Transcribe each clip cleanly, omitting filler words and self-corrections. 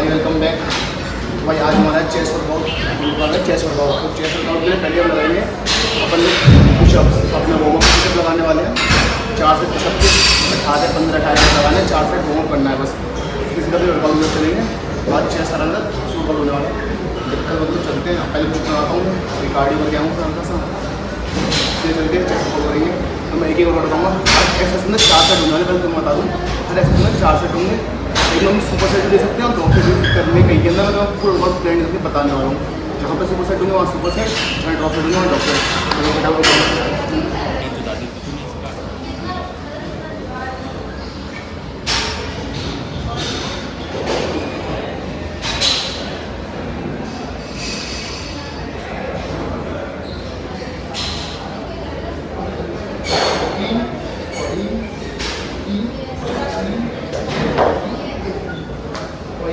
भाई welcome back. भाई आज हमारा चेस्ट वर्कआउट है। चेस्ट वर्कआउट तो चेस्ट वर्कआउट के लिए पहले हम लगाएंगे अपन पुशअप्स। अपने वार्म अप पुशअप लगाने वाले हैं 4 से पुशअप के 18 लगाने हैं। 4 सेट वार्म अप करना है बस। किसी का भी वर्कआउट में चलेंगे। आज चेस्ट अलग वर्कआउट होने वाला है। दिक्कत मतलब चलते हैं। पहले कुछ लगाता हूँ रिकॉर्डिंग करके आऊँ हल्का सा इसलिए चलते हैं चेस्ट वर्कआउट करेंगे। तो मैं एक ही वर्कआउट बताऊँगा। हर एक्सरसाइज में 4 सेट होने वाले। पहले तुम्हें बता दूँ हर एक्सरसाइज में 4 सेट होंगे। एकदम सुपर सेट भी दे सकते हैं और ड्रॉप सेट भी करने कहीं के अंदर मैं पूरा वर्क प्लान करके बताने वाला हूँ। जहाँ पे सुपर सेट होंगे वहाँ सुपर सेट, जहाँ ड्रॉप सेट होंगे वहाँ ड्रॉप सेट।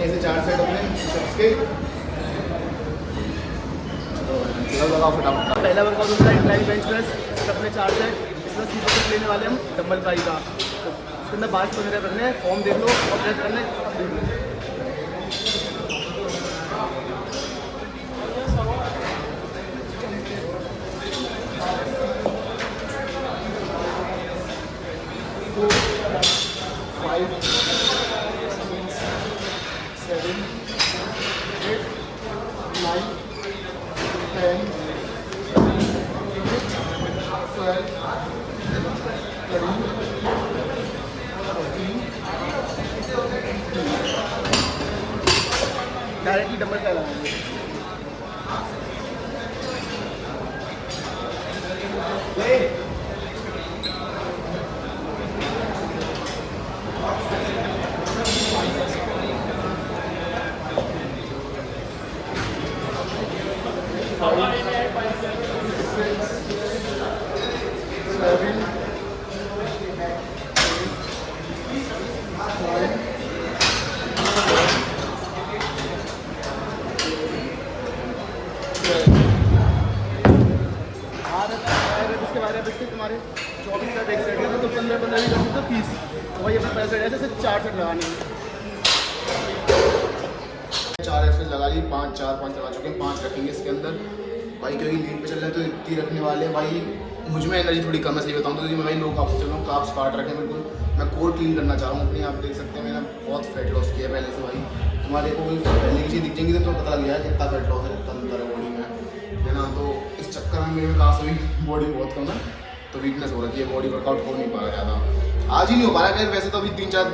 ऐसे 4 सेट अपने पुशअप्स के लगाओ फटाफट। पहला वर्कआउट होता है इंक्लाइन बेंच प्रेस। अपने 4 सेट इसमें सुपर सेट लेने वाले हम डंबल फ्राई का। तो इसके अंदर 12-15 रखने हैं। फॉर्म देख लो और प्रेस करने देख लो। डायरेक्टली डंबल फ्राई लगाएंगे। इसके बारे में तुम्हारे 24 का एक सेट है तो 15 भी कर सकते हो 30। तो भाई अपना पैसा ऐसे 4 सेट लगाने हैं। 4 एक्सरसाइज लगा ली। 5 लगा चुके हैं। 5 रखेंगे इसके अंदर भाई क्योंकि लीड पे चल रहे हैं तो इतनी रखने वाले हैं। भाई मुझ में एनर्जी थोड़ी कम है सही बताऊँ तो मैं भाई लो काप्स चल रहा हूँ। काप्स काट रखे बिल्कुल। मैं कोर क्लीन करना चाह रहा हूँ अपनी। आप देख सकते हैं मैंने बहुत फैट लॉस किया है पहले से। भाई तुम्हारे को पहले की चीज़ दिख जाएंगी तो पता लग जाएगा कितना फैट लॉस है कितना अंदर है बॉडी में, है ना। तो इस चक्कर में मेरे कहाँ से भी बॉडी बहुत कम है तो वीकनेस हो रही है। बॉडी वर्कआउट हो नहीं पा रहा ज़्यादा। आज ही नहीं हो पा रहा। खैर वैसे तो अभी 3-4